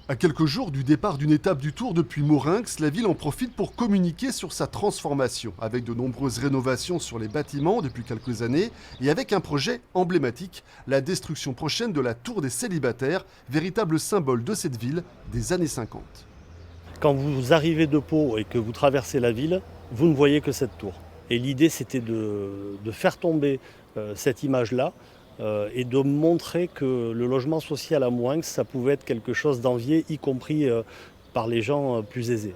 À quelques jours du départ d'une étape du Tour depuis Maurinx, la ville en profite pour communiquer sur sa transformation, avec de nombreuses rénovations sur les bâtiments depuis quelques années et avec un projet emblématique, la destruction prochaine de la Tour des Célibataires, véritable symbole de cette ville des années 50. Quand vous arrivez de Pau et que vous traversez la ville, vous ne voyez que cette tour. Et l'idée, c'était de faire tomber cette image-là et de montrer que le logement social à Mourinx, ça pouvait être quelque chose d'envié, y compris par les gens plus aisés.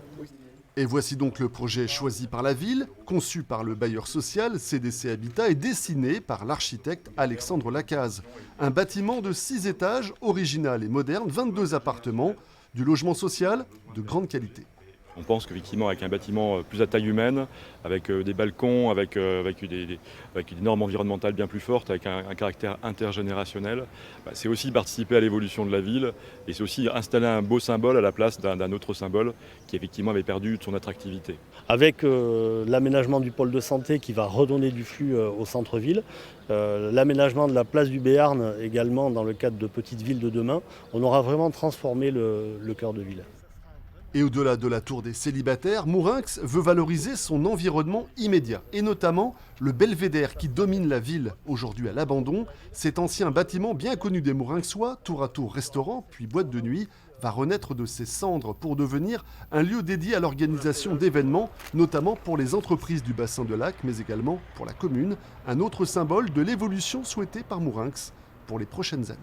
Et voici donc le projet choisi par la ville, conçu par le bailleur social CDC Habitat et dessiné par l'architecte Alexandre Lacaze. Un bâtiment de 6 étages, original et moderne, 22 appartements, du logement social de grande qualité. On pense qu'effectivement, avec un bâtiment plus à taille humaine, avec des balcons, avec une norme environnementale bien plus forte, avec un caractère intergénérationnel, c'est aussi participer à l'évolution de la ville et c'est aussi installer un beau symbole à la place d'un autre symbole qui effectivement avait perdu de son attractivité. Avec l'aménagement du pôle de santé qui va redonner du flux au centre-ville, l'aménagement de la place du Béarn également dans le cadre de Petite Ville de demain, on aura vraiment transformé le cœur de ville. Et au-delà de la tour des célibataires, Mourinx veut valoriser son environnement immédiat, et notamment le belvédère qui domine la ville, aujourd'hui à l'abandon. Cet ancien bâtiment bien connu des Mourinxois, tour à tour restaurant, puis boîte de nuit, va renaître de ses cendres pour devenir un lieu dédié à l'organisation d'événements, notamment pour les entreprises du bassin de Lac, mais également pour la commune, un autre symbole de l'évolution souhaitée par Mourinx pour les prochaines années.